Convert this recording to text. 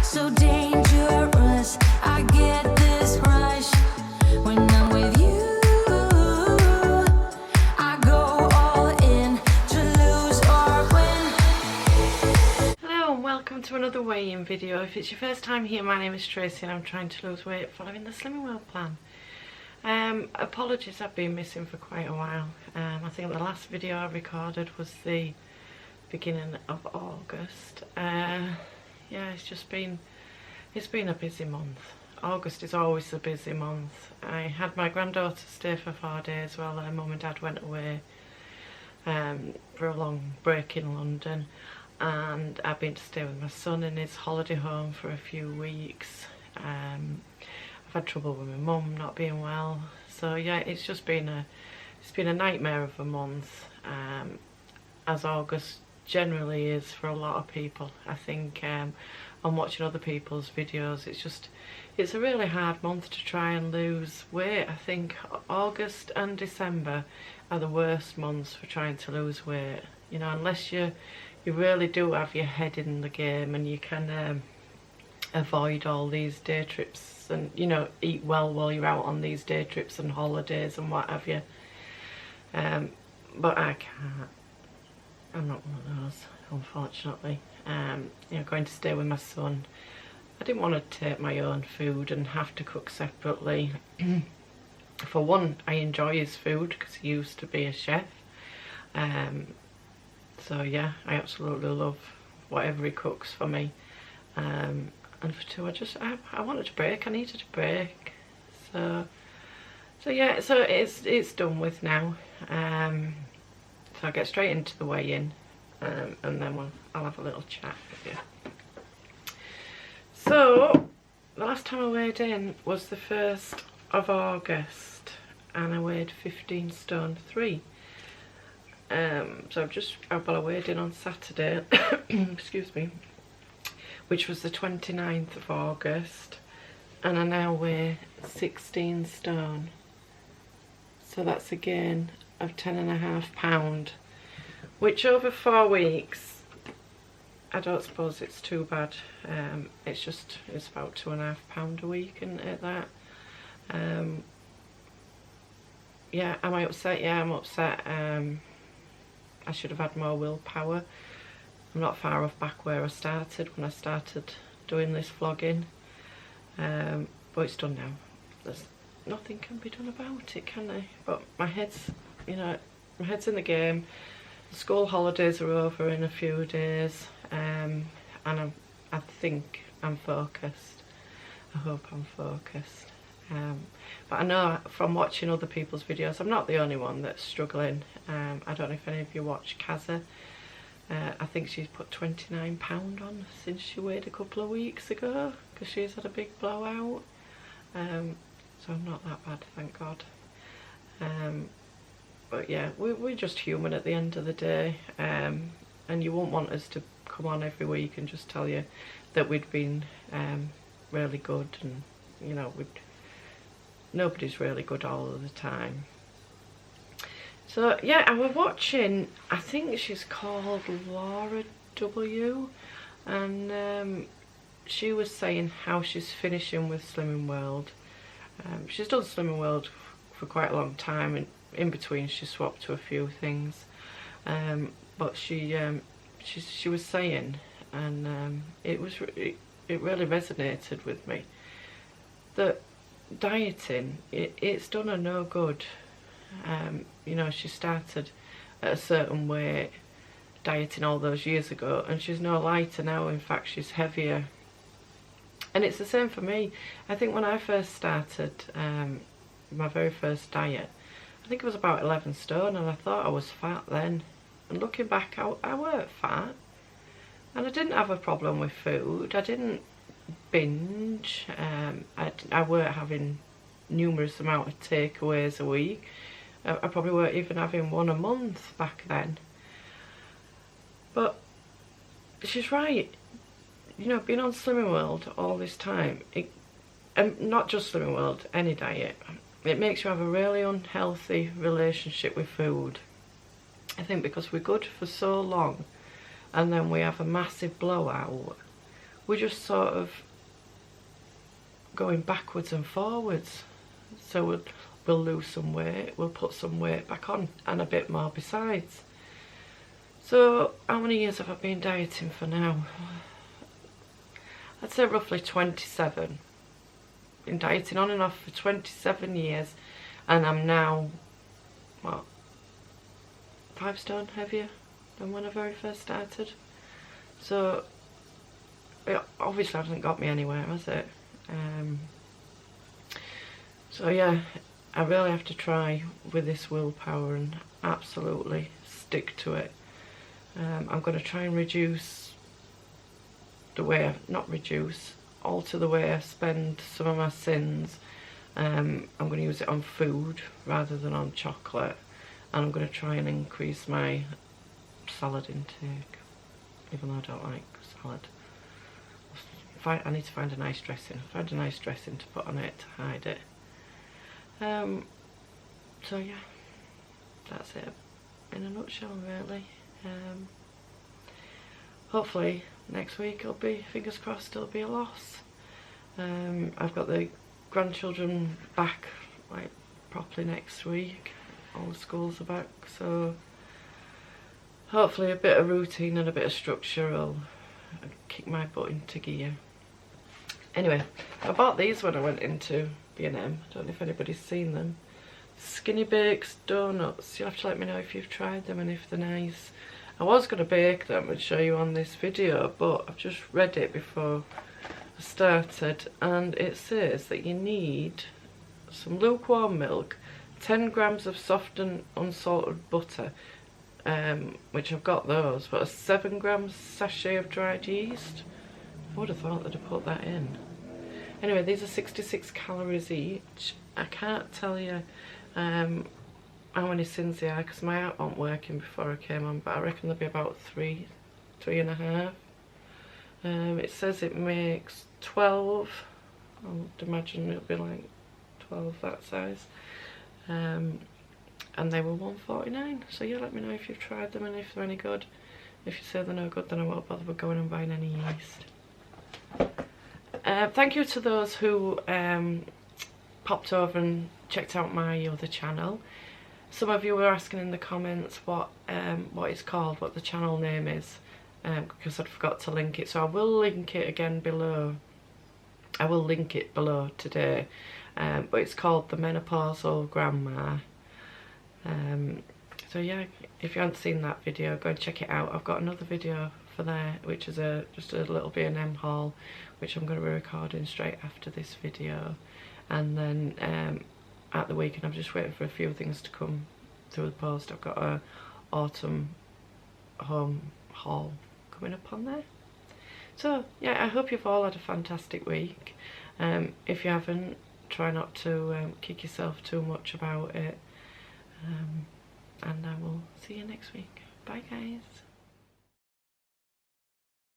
so dangerous. I get this rush when I'm with you. I go all in to lose or win. Hello and welcome to another weigh-in video. If it's your first time here, my name is Tracy and I'm trying to lose weight following the Slimming World plan. Apologies, I've been missing for quite a while. I think the last video I recorded was the beginning of August. Yeah, it's been a busy month. August is always a busy month. I had my granddaughter stay for 4 days while her mum and dad went away for a long break in London, and I've been to stay with my son in his holiday home for a few weeks. I've had trouble with my mum not being well, so yeah, it's been a nightmare of a month, as August generally is for a lot of people. I think on watching other people's videos, it's a really hard month to try and lose weight. I think August and December are the worst months for trying to lose weight, you know, unless you really do have your head in the game and you can avoid all these day trips and, you know, eat well while you're out on these day trips and holidays and what have you. But I can't. I'm not one of those, unfortunately. You know, going to stay with my son, I didn't want to take my own food and have to cook separately. For one, I enjoy his food because he used to be a chef. So yeah, I absolutely love whatever he cooks for me. And for two, I wanted a break. I needed a break. So yeah, so it's done with now. So I'll get straight into the weigh-in, and then I'll have a little chat with you. So the last time I weighed in was the 1st of August, and I weighed 15 stone 3. So I weighed in on Saturday, excuse me, which was the 29th of August, and I now weigh 16 stone. So that's a gain of 10.5 pounds, which over 4 weeks, I don't suppose it's too bad. It's about 2.5 pounds a week, isn't it, that? Yeah, am I upset? Yeah, I'm upset. I should have had more willpower. I'm not far off back where I started when I started doing this vlogging, but it's done now. There's nothing can be done about it, can there? But my head's, you know, my head's in the game. The school holidays are over in a few days, and I think I'm focused. I hope I'm focused. But I know from watching other people's videos, I'm not the only one that's struggling. I don't know if any of you watch Kaza. I think she's put 29 pounds on since she weighed a couple of weeks ago, because she's had a big blowout. So I'm not that bad, thank God. But yeah, we're just human at the end of the day, and you won't want us to come on every week and just tell you that we'd been really good, and you know, nobody's really good all of the time. So yeah, I was watching, I think she's called Laura W, and she was saying how she's finishing with Slimming World. She's done Slimming World for quite a long time, and in between she swapped to a few things. But she was saying, and it really resonated with me, that dieting, it's done her no good. You know, she started at a certain weight dieting all those years ago, and she's no lighter now. In fact, she's heavier. And it's the same for me. I think when I first started my very first diet, I think it was about 11 stone, and I thought I was fat then. And looking back, I weren't fat, and I didn't have a problem with food. I didn't binge. I weren't having numerous amount of takeaways a week. I probably weren't even having one a month back then. But she's right. You know, being on Slimming World all this time, and not just Slimming World, any diet, it makes you have a really unhealthy relationship with food. I think because we're good for so long, and then we have a massive blowout, we're just sort of going backwards and forwards. So we'll lose some weight, we'll put some weight back on, and a bit more besides. So how many years have I been dieting for now? I'd say roughly 27. Been dieting on and off for 27 years, and I'm now, what, 5 stone heavier than when I very first started. So it obviously hasn't got me anywhere, has it? So yeah, I really have to try with this willpower and absolutely stick to it. I'm going to try and reduce the way, alter the way I spend some of my sins. I'm going to use it on food rather than on chocolate, and I'm going to try and increase my salad intake, even though I don't like salad. I need to find a nice dressing. Find a nice dressing to put on it to hide it. So yeah, that's it in a nutshell, really. Hopefully next week it'll be, fingers crossed, it'll be a loss. I've got the grandchildren back like properly next week. All the schools are back, so hopefully a bit of routine and a bit of structure will kick my butt into gear. Anyway, I bought these when I went into B&M. I don't know if anybody's seen them. Skinny Bakes donuts. You'll have to let me know if you've tried them and if they're nice. I was going to bake them and show you on this video, but I've just read it before I started, and it says that you need some lukewarm milk, 10 grams of soft and unsalted butter, which I've got those, but a 7 grams sachet of dried yeast. I would have thought they'd have put that in. Anyway, these are 66 calories each. I can't tell you how many sins they are because my app wasn't working before I came on, but I reckon there'll be about 3.5. It says it makes 12. I would imagine it'll be like 12 that size. And they were $1.49. So yeah, let me know if you've tried them and if they're any good. If you say they're no good, then I won't bother with going and buying any yeast. Thank you to those who popped over and checked out my other channel. Some of you were asking in the comments what it's called, what the channel name is, because I'd forgot to link it. So I will link it again below. I will link it below today, but it's called The Menopausal Grandma. So yeah, if you haven't seen that video, go and check it out. I've got another video for there, which is just a little B&M haul, which I'm going to be recording straight after this video. And then at the weekend, I'm just waiting for a few things to come through the post. I've got a autumn home haul coming up on there. So yeah, I hope you've all had a fantastic week. If you haven't, try not to kick yourself too much about it. And I will see you next week. Bye guys.